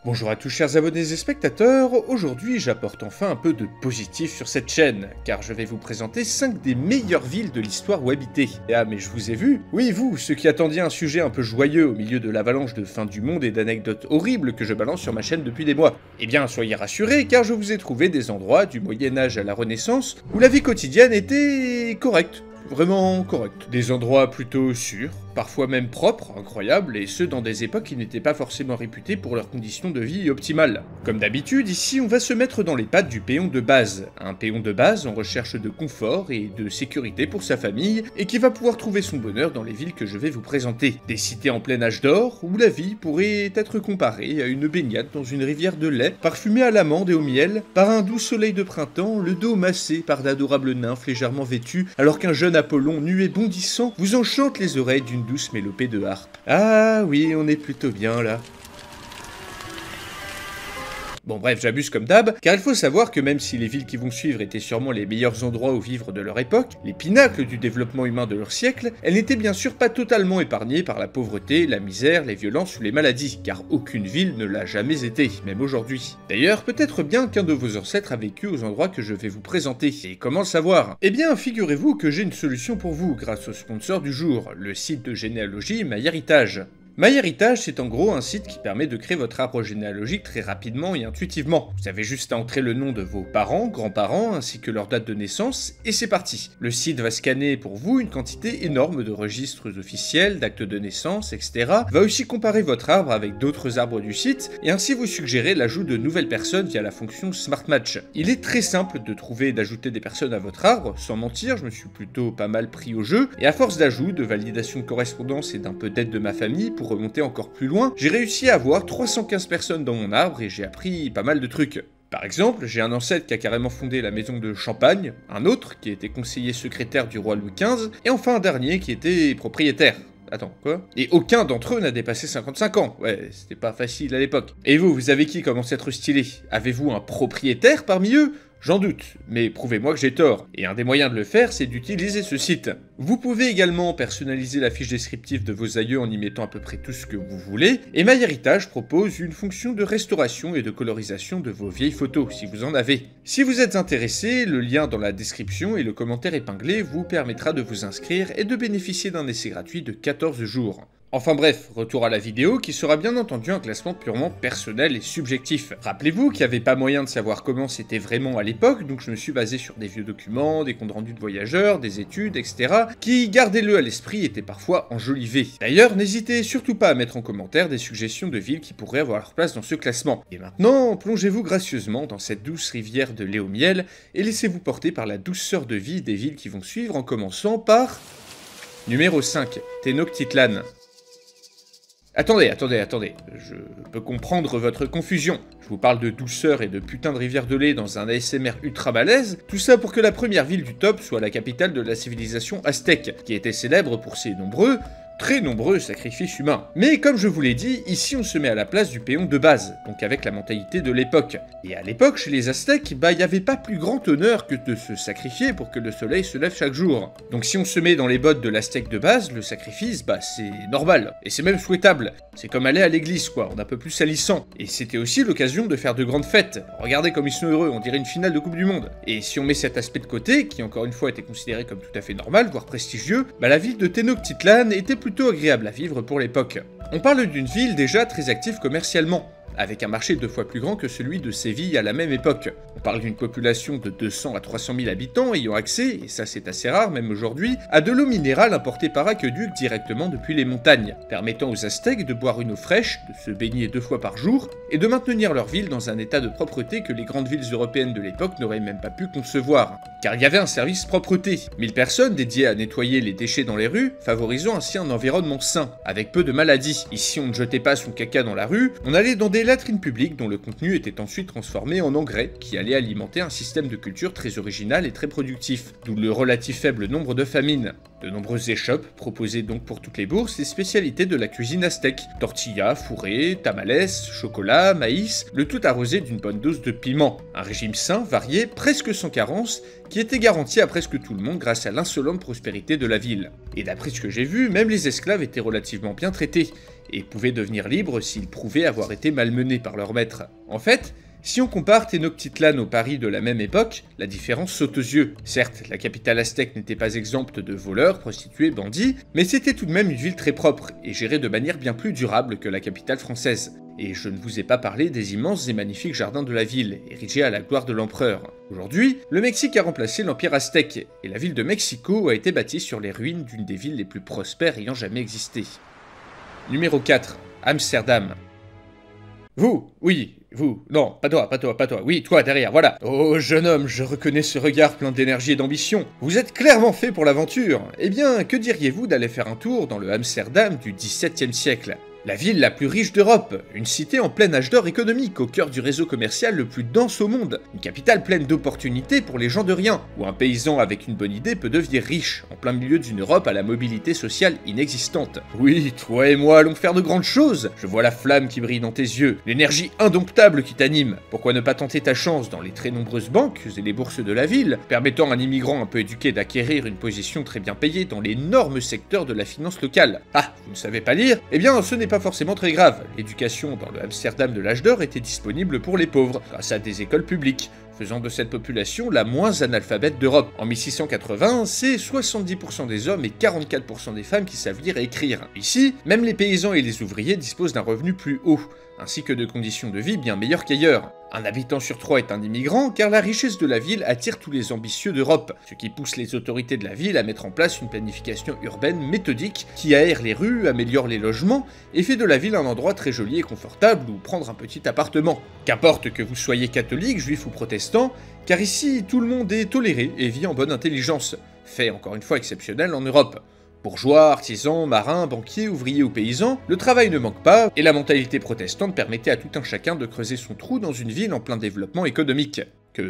Bonjour à tous chers abonnés et spectateurs, aujourd'hui j'apporte enfin un peu de positif sur cette chaîne, car je vais vous présenter 5 des meilleures villes de l'histoire où habiter. Ah mais je vous ai vu? Oui vous, ceux qui attendiez un sujet un peu joyeux au milieu de l'avalanche de fin du monde et d'anecdotes horribles que je balance sur ma chaîne depuis des mois. Eh bien soyez rassurés, car je vous ai trouvé des endroits du Moyen-Âge à la Renaissance où la vie quotidienne était correcte. Vraiment correct. Des endroits plutôt sûrs, parfois même propres, incroyables, et ce dans des époques qui n'étaient pas forcément réputées pour leurs conditions de vie optimales. Comme d'habitude, ici on va se mettre dans les pattes du péon de base. Un péon de base en recherche de confort et de sécurité pour sa famille, et qui va pouvoir trouver son bonheur dans les villes que je vais vous présenter. Des cités en plein âge d'or, où la vie pourrait être comparée à une baignade dans une rivière de lait, parfumée à l'amande et au miel, par un doux soleil de printemps, le dos massé par d'adorables nymphes légèrement vêtues, alors qu'un jeune Apollon nu et bondissant vous enchante les oreilles d'une douce mélopée de harpe. Ah oui, on est plutôt bien là. Bon bref, j'abuse comme d'hab, car il faut savoir que même si les villes qui vont suivre étaient sûrement les meilleurs endroits où vivre de leur époque, les pinacles du développement humain de leur siècle, elles n'étaient bien sûr pas totalement épargnées par la pauvreté, la misère, les violences ou les maladies, car aucune ville ne l'a jamais été, même aujourd'hui. D'ailleurs, peut-être bien qu'un de vos ancêtres a vécu aux endroits que je vais vous présenter, et comment le savoir? Eh bien, figurez-vous que j'ai une solution pour vous, grâce au sponsor du jour, le site de généalogie MyHéritage. MyHéritage, c'est en gros un site qui permet de créer votre arbre généalogique très rapidement et intuitivement. Vous avez juste à entrer le nom de vos parents, grands-parents, ainsi que leur date de naissance, et c'est parti. Le site va scanner pour vous une quantité énorme de registres officiels, d'actes de naissance, etc. Va aussi comparer votre arbre avec d'autres arbres du site, et ainsi vous suggérer l'ajout de nouvelles personnes via la fonction Smart Match. Il est très simple de trouver et d'ajouter des personnes à votre arbre, sans mentir, je me suis plutôt pas mal pris au jeu, et à force d'ajout, de validation de correspondance et d'un peu d'aide de ma famille pour remonter encore plus loin, j'ai réussi à avoir 315 personnes dans mon arbre et j'ai appris pas mal de trucs. Par exemple, j'ai un ancêtre qui a carrément fondé la maison de Champagne, un autre qui était conseiller secrétaire du roi Louis XV, et enfin un dernier qui était propriétaire. Attends, quoi? Et aucun d'entre eux n'a dépassé 55 ans. Ouais, c'était pas facile à l'époque. Et vous avez qui comme ancêtre stylé? Avez-vous un propriétaire parmi eux? J'en doute, mais prouvez-moi que j'ai tort, et un des moyens de le faire, c'est d'utiliser ce site. Vous pouvez également personnaliser la fiche descriptive de vos aïeux en y mettant à peu près tout ce que vous voulez, et MyHéritage propose une fonction de restauration et de colorisation de vos vieilles photos, si vous en avez. Si vous êtes intéressé, le lien dans la description et le commentaire épinglé vous permettra de vous inscrire et de bénéficier d'un essai gratuit de 14 jours. Enfin bref, retour à la vidéo qui sera bien entendu un classement purement personnel et subjectif. Rappelez-vous qu'il n'y avait pas moyen de savoir comment c'était vraiment à l'époque, donc je me suis basé sur des vieux documents, des comptes rendus de voyageurs, des études, etc. qui, gardez-le à l'esprit, étaient parfois enjolivés. D'ailleurs, n'hésitez surtout pas à mettre en commentaire des suggestions de villes qui pourraient avoir leur place dans ce classement. Et maintenant, plongez-vous gracieusement dans cette douce rivière de lait au miel et laissez-vous porter par la douceur de vie des villes qui vont suivre en commençant par... Numéro 5, Tenochtitlan. Attendez, je peux comprendre votre confusion. Je vous parle de douceur et de putain de rivière de lait dans un ASMR ultra balèze, tout ça pour que la première ville du top soit la capitale de la civilisation aztèque, qui était célèbre pour ses très nombreux sacrifices humains. Mais comme je vous l'ai dit, ici on se met à la place du péon de base, donc avec la mentalité de l'époque. Et à l'époque, chez les Aztèques, il n'y avait pas plus grand honneur que de se sacrifier pour que le soleil se lève chaque jour. Donc si on se met dans les bottes de l'Aztèque de base, le sacrifice, c'est normal. Et c'est même souhaitable. C'est comme aller à l'église quoi, on a un peu plus salissant. Et c'était aussi l'occasion de faire de grandes fêtes. Regardez comme ils sont heureux, on dirait une finale de Coupe du Monde. Et si on met cet aspect de côté, qui encore une fois était considéré comme tout à fait normal, voire prestigieux, la ville de Tenochtitlan était plutôt agréable à vivre pour l'époque. On parle d'une ville déjà très active commercialement, avec un marché 2 fois plus grand que celui de Séville à la même époque. On parle d'une population de 200 à 300 000 habitants ayant accès, et ça c'est assez rare même aujourd'hui, à de l'eau minérale importée par aqueduc directement depuis les montagnes, permettant aux Aztèques de boire une eau fraîche, de se baigner 2 fois par jour, et de maintenir leur ville dans un état de propreté que les grandes villes européennes de l'époque n'auraient même pas pu concevoir. Car il y avait un service propreté, 1000 personnes dédiées à nettoyer les déchets dans les rues, favorisant ainsi un environnement sain, avec peu de maladies. Ici on ne jetait pas son caca dans la rue, on allait dans des latrines publiques dont le contenu était ensuite transformé en engrais, qui allait alimenter un système de culture très original et très productif, d'où le relatif faible nombre de famines. De nombreuses échoppes proposaient donc pour toutes les bourses les spécialités de la cuisine aztèque, tortillas, fourrés, tamales, chocolat, maïs, le tout arrosé d'une bonne dose de piment. Un régime sain, varié, presque sans carence, qui était garanti à presque tout le monde grâce à l'insolente prospérité de la ville. Et d'après ce que j'ai vu, même les esclaves étaient relativement bien traités. et pouvaient devenir libres s'ils prouvaient avoir été malmenés par leur maître. En fait, si on compare Tenochtitlan au Paris de la même époque, la différence saute aux yeux. Certes, la capitale aztèque n'était pas exempte de voleurs, prostituées, bandits, mais c'était tout de même une ville très propre, et gérée de manière bien plus durable que la capitale française. Et je ne vous ai pas parlé des immenses et magnifiques jardins de la ville, érigés à la gloire de l'empereur. Aujourd'hui, le Mexique a remplacé l'empire aztèque, et la ville de Mexico a été bâtie sur les ruines d'une des villes les plus prospères ayant jamais existé. Numéro 4. Amsterdam. Vous, oui, vous, non, pas toi, oui, toi derrière, voilà. Oh jeune homme, je reconnais ce regard plein d'énergie et d'ambition. Vous êtes clairement fait pour l'aventure. Eh bien, que diriez-vous d'aller faire un tour dans le Amsterdam du XVIIe siècle ? La ville la plus riche d'Europe, une cité en plein âge d'or économique au cœur du réseau commercial le plus dense au monde, une capitale pleine d'opportunités pour les gens de rien, où un paysan avec une bonne idée peut devenir riche, en plein milieu d'une Europe à la mobilité sociale inexistante. Oui, toi et moi allons faire de grandes choses, je vois la flamme qui brille dans tes yeux, l'énergie indomptable qui t'anime. Pourquoi ne pas tenter ta chance dans les très nombreuses banques et les bourses de la ville, permettant à un immigrant un peu éduqué d'acquérir une position très bien payée dans l'énorme secteur de la finance locale. Ah, vous ne savez pas lire ? Eh bien, ce n'est pas forcément très grave. L'éducation dans le Amsterdam de l'âge d'or était disponible pour les pauvres, grâce à des écoles publiques, faisant de cette population la moins analphabète d'Europe. En 1680, c'est 70% des hommes et 44% des femmes qui savent lire et écrire. Ici, même les paysans et les ouvriers disposent d'un revenu plus haut, ainsi que de conditions de vie bien meilleures qu'ailleurs. Un habitant sur 3 est un immigrant, car la richesse de la ville attire tous les ambitieux d'Europe, ce qui pousse les autorités de la ville à mettre en place une planification urbaine méthodique qui aère les rues, améliore les logements et fait de la ville un endroit très joli et confortable où prendre un petit appartement. Qu'importe que vous soyez catholique, juif ou protestant, car ici tout le monde est toléré et vit en bonne intelligence, fait encore une fois exceptionnel en Europe. Bourgeois, artisans, marins, banquiers, ouvriers ou paysans, le travail ne manque pas, et la mentalité protestante permettait à tout un chacun de creuser son trou dans une ville en plein développement économique.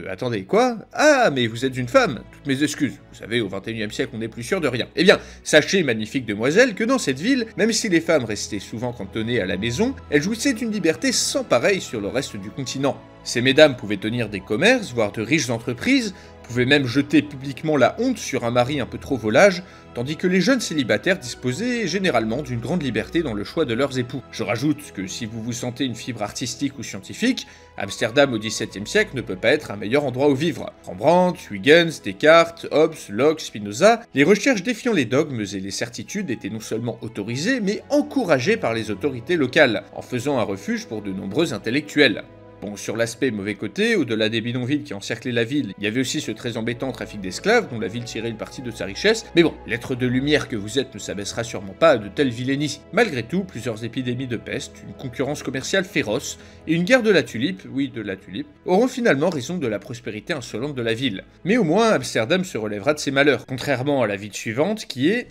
Attendez, quoi ? Ah, mais vous êtes une femme. Toutes mes excuses. Vous savez, au XXIe siècle, on n'est plus sûr de rien. Eh bien, sachez, magnifique demoiselle, que dans cette ville, même si les femmes restaient souvent cantonnées à la maison, elles jouissaient d'une liberté sans pareille sur le reste du continent. Ces mesdames pouvaient tenir des commerces, voire de riches entreprises, pouvaient même jeter publiquement la honte sur un mari un peu trop volage, tandis que les jeunes célibataires disposaient généralement d'une grande liberté dans le choix de leurs époux. Je rajoute que si vous vous sentez une fibre artistique ou scientifique, Amsterdam au XVIIe siècle ne peut pas être un meilleur endroit où vivre. Rembrandt, Huygens, Descartes, Hobbes, Locke, Spinoza, les recherches défiant les dogmes et les certitudes étaient non seulement autorisées, mais encouragées par les autorités locales, en faisant un refuge pour de nombreux intellectuels. Bon, sur l'aspect mauvais côté, au-delà des bidonvilles qui encerclaient la ville, il y avait aussi ce très embêtant trafic d'esclaves dont la ville tirait une partie de sa richesse, mais bon, l'être de lumière que vous êtes ne s'abaissera sûrement pas à de telles vilainies. Malgré tout, plusieurs épidémies de peste, une concurrence commerciale féroce et une guerre de la tulipe, oui de la tulipe, auront finalement raison de la prospérité insolente de la ville. Mais au moins, Amsterdam se relèvera de ses malheurs, contrairement à la ville suivante qui est...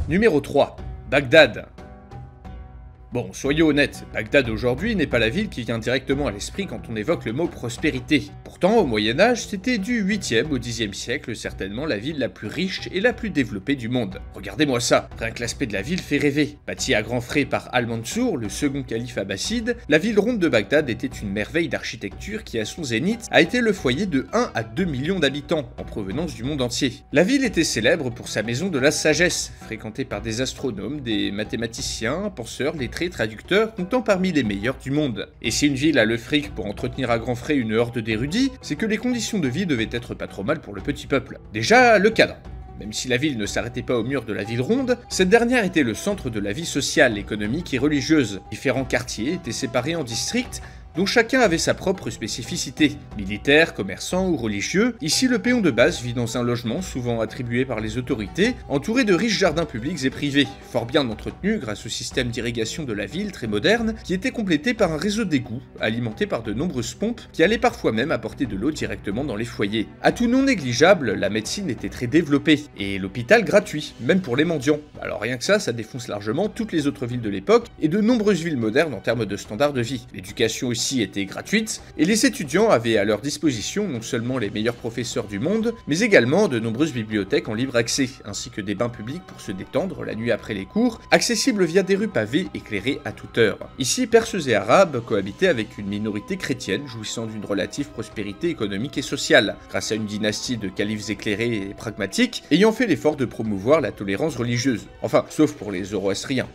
Numéro 3. Bagdad. Bon, soyons honnêtes, Bagdad aujourd'hui n'est pas la ville qui vient directement à l'esprit quand on évoque le mot prospérité. Pourtant, au Moyen-Âge, c'était du 8e au 10e siècle certainement la ville la plus riche et la plus développée du monde. Regardez-moi ça, rien que l'aspect de la ville fait rêver. Bâtie à grands frais par Al-Mansour, le second calife abbasside, la ville ronde de Bagdad était une merveille d'architecture qui à son zénith a été le foyer de 1 à 2 millions d'habitants, en provenance du monde entier. La ville était célèbre pour sa maison de la sagesse, fréquentée par des astronomes, des mathématiciens, penseurs, lettrés, traducteurs, comptant parmi les meilleurs du monde. Et si une ville a le fric pour entretenir à grands frais une horde d'érudits, c'est que les conditions de vie devaient être pas trop mal pour le petit peuple. Déjà, le cadre. Même si la ville ne s'arrêtait pas au mur de la ville ronde, cette dernière était le centre de la vie sociale, économique et religieuse. Différents quartiers étaient séparés en districts, dont chacun avait sa propre spécificité. Militaire, commerçant ou religieux, ici le péon de base vit dans un logement souvent attribué par les autorités, entouré de riches jardins publics et privés, fort bien entretenus grâce au système d'irrigation de la ville très moderne, qui était complété par un réseau d'égouts, alimenté par de nombreuses pompes, qui allaient parfois même apporter de l'eau directement dans les foyers. Atout non négligeable, la médecine était très développée, et l'hôpital gratuit, même pour les mendiants. Alors rien que ça défonce largement toutes les autres villes de l'époque, et de nombreuses villes modernes en termes de standards de vie. L'éducation aussi était gratuite, et les étudiants avaient à leur disposition non seulement les meilleurs professeurs du monde, mais également de nombreuses bibliothèques en libre accès, ainsi que des bains publics pour se détendre la nuit après les cours, accessibles via des rues pavées éclairées à toute heure. Ici, Perses et Arabes cohabitaient avec une minorité chrétienne jouissant d'une relative prospérité économique et sociale, grâce à une dynastie de califes éclairés et pragmatiques, ayant fait l'effort de promouvoir la tolérance religieuse. Enfin, sauf pour les zoroastriens.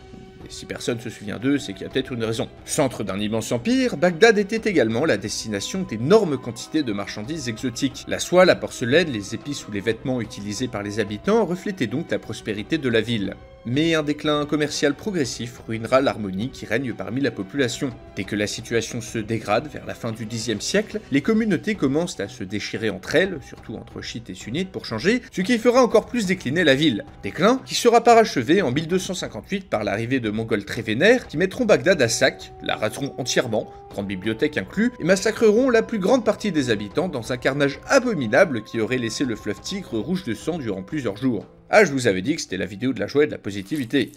Et si personne se souvient d'eux, c'est qu'il y a peut-être une raison. Centre d'un immense empire, Bagdad était également la destination d'énormes quantités de marchandises exotiques. La soie, la porcelaine, les épices ou les vêtements utilisés par les habitants reflétaient donc la prospérité de la ville. Mais un déclin commercial progressif ruinera l'harmonie qui règne parmi la population. Dès que la situation se dégrade vers la fin du Xe siècle, les communautés commencent à se déchirer entre elles, surtout entre chiites et sunnites pour changer, ce qui fera encore plus décliner la ville. Déclin qui sera parachevé en 1258 par l'arrivée de Mongols très vénères qui mettront Bagdad à sac, la raseront entièrement, grande bibliothèque inclus, et massacreront la plus grande partie des habitants dans un carnage abominable qui aurait laissé le fleuve Tigre rouge de sang durant plusieurs jours. Ah, je vous avais dit que c'était la vidéo de la joie et de la positivité.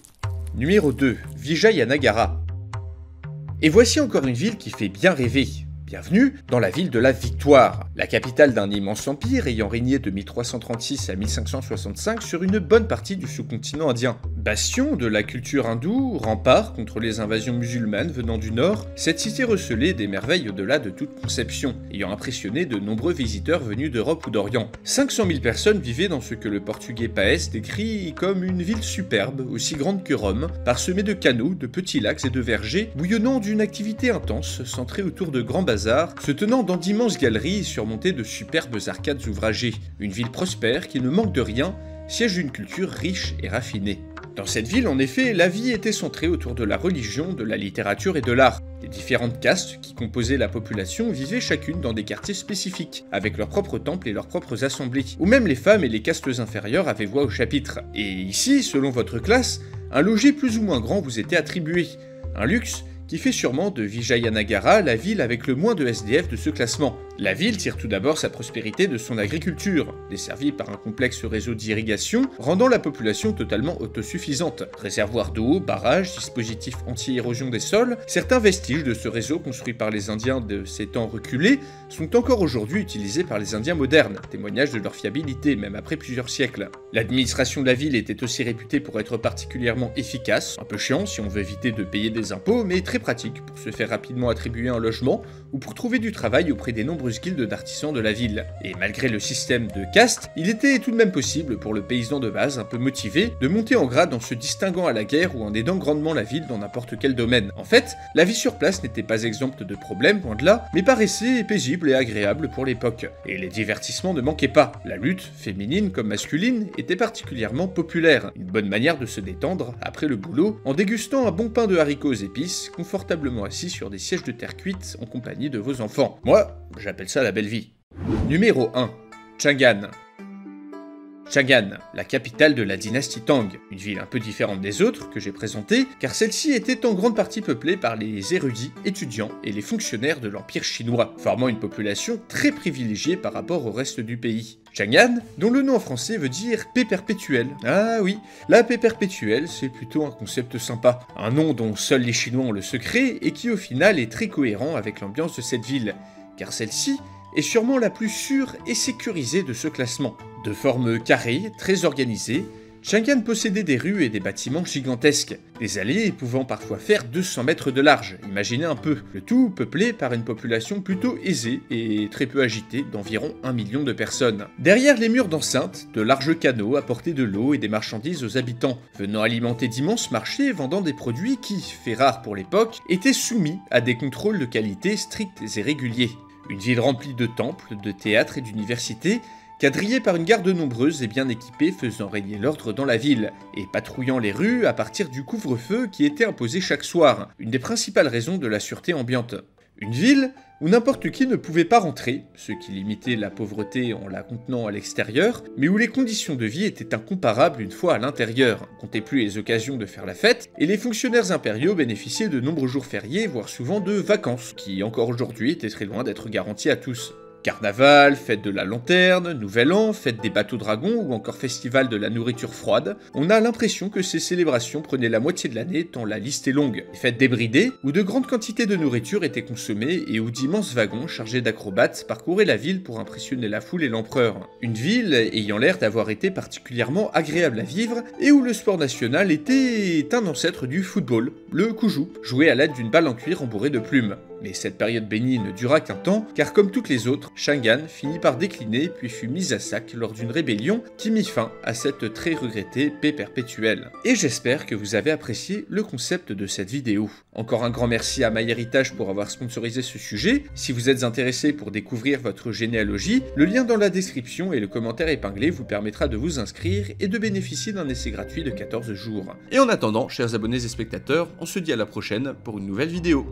Numéro 2, Vijayanagara. Et voici encore une ville qui fait bien rêver. Bienvenue dans la ville de la Victoire, la capitale d'un immense empire ayant régné de 1336 à 1565 sur une bonne partie du sous-continent indien. Bastion de la culture hindoue, rempart contre les invasions musulmanes venant du nord, cette cité recelait des merveilles au-delà de toute conception, ayant impressionné de nombreux visiteurs venus d'Europe ou d'Orient. 500 000 personnes vivaient dans ce que le portugais Paes décrit comme une ville superbe, aussi grande que Rome, parsemée de canaux, de petits lacs et de vergers, bouillonnant d'une activité intense centrée autour de grands bazars, se tenant dans d'immenses galeries surmontées de superbes arcades ouvragées. Une ville prospère qui ne manque de rien, siège d'une culture riche et raffinée. Dans cette ville, en effet, la vie était centrée autour de la religion, de la littérature et de l'art. Les différentes castes qui composaient la population vivaient chacune dans des quartiers spécifiques, avec leurs propres temples et leurs propres assemblées, où même les femmes et les castes inférieures avaient voix au chapitre. Et ici, selon votre classe, un logis plus ou moins grand vous était attribué. Un luxe qui fait sûrement de Vijayanagara la ville avec le moins de SDF de ce classement. La ville tire tout d'abord sa prospérité de son agriculture, desservie par un complexe réseau d'irrigation, rendant la population totalement autosuffisante. Réservoirs d'eau, barrages, dispositifs anti-érosion des sols, certains vestiges de ce réseau construit par les Indiens de ces temps reculés sont encore aujourd'hui utilisés par les Indiens modernes, témoignage de leur fiabilité même après plusieurs siècles. L'administration de la ville était aussi réputée pour être particulièrement efficace, un peu chiant si on veut éviter de payer des impôts, mais très pratique pour se faire rapidement attribuer un logement ou pour trouver du travail auprès des nombreuses guildes d'artisans de la ville. Et malgré le système de caste, il était tout de même possible pour le paysan de base un peu motivé de monter en grade en se distinguant à la guerre ou en aidant grandement la ville dans n'importe quel domaine. En fait, la vie sur place n'était pas exempte de problèmes, loin de là, mais paraissait paisible et agréable pour l'époque. Et les divertissements ne manquaient pas. La lutte, féminine comme masculine, était particulièrement populaire. Une bonne manière de se détendre après le boulot en dégustant un bon pain de haricots aux épices, confortablement assis sur des sièges de terre cuite en compagnie de vos enfants. Moi, j'appelle ça la belle vie. Numéro 1. Chang'an. Chang'an, la capitale de la dynastie Tang, une ville un peu différente des autres que j'ai présentées, car celle-ci était en grande partie peuplée par les érudits, étudiants et les fonctionnaires de l'Empire chinois, formant une population très privilégiée par rapport au reste du pays. Chang'an, dont le nom en français veut dire paix perpétuelle. Ah oui, la paix perpétuelle, c'est plutôt un concept sympa. Un nom dont seuls les Chinois ont le secret et qui au final est très cohérent avec l'ambiance de cette ville, car celle-ci est sûrement la plus sûre et sécurisée de ce classement. De forme carrée, très organisée, Chang'an possédait des rues et des bâtiments gigantesques, des allées pouvant parfois faire 200 mètres de large, imaginez un peu, le tout peuplé par une population plutôt aisée et très peu agitée d'environ 1 million de personnes. Derrière les murs d'enceinte, de larges canaux apportaient de l'eau et des marchandises aux habitants, venant alimenter d'immenses marchés vendant des produits qui, fait rare pour l'époque, étaient soumis à des contrôles de qualité stricts et réguliers. Une ville remplie de temples, de théâtres et d'universités, quadrillée par une garde nombreuse et bien équipée faisant régner l'ordre dans la ville, et patrouillant les rues à partir du couvre-feu qui était imposé chaque soir, une des principales raisons de la sûreté ambiante. Une ville où n'importe qui ne pouvait pas rentrer, ce qui limitait la pauvreté en la contenant à l'extérieur, mais où les conditions de vie étaient incomparables une fois à l'intérieur. Comptez plus les occasions de faire la fête, et les fonctionnaires impériaux bénéficiaient de nombreux jours fériés, voire souvent de vacances, qui encore aujourd'hui étaient très loin d'être garanties à tous. Carnaval, fête de la lanterne, Nouvel An, fête des bateaux dragons ou encore festival de la nourriture froide, on a l'impression que ces célébrations prenaient la moitié de l'année tant la liste est longue. Des fêtes débridées, où de grandes quantités de nourriture étaient consommées et où d'immenses wagons chargés d'acrobates parcouraient la ville pour impressionner la foule et l'empereur. Une ville ayant l'air d'avoir été particulièrement agréable à vivre et où le sport national était un ancêtre du football, le kuju, joué à l'aide d'une balle en cuir embourrée de plumes. Mais cette période bénie ne dura qu'un temps, car comme toutes les autres, Shangan finit par décliner puis fut mise à sac lors d'une rébellion qui mit fin à cette très regrettée paix perpétuelle. Et j'espère que vous avez apprécié le concept de cette vidéo. Encore un grand merci à MyHeritage pour avoir sponsorisé ce sujet. Si vous êtes intéressé pour découvrir votre généalogie, le lien dans la description et le commentaire épinglé vous permettra de vous inscrire et de bénéficier d'un essai gratuit de 14 jours. Et en attendant, chers abonnés et spectateurs, on se dit à la prochaine pour une nouvelle vidéo.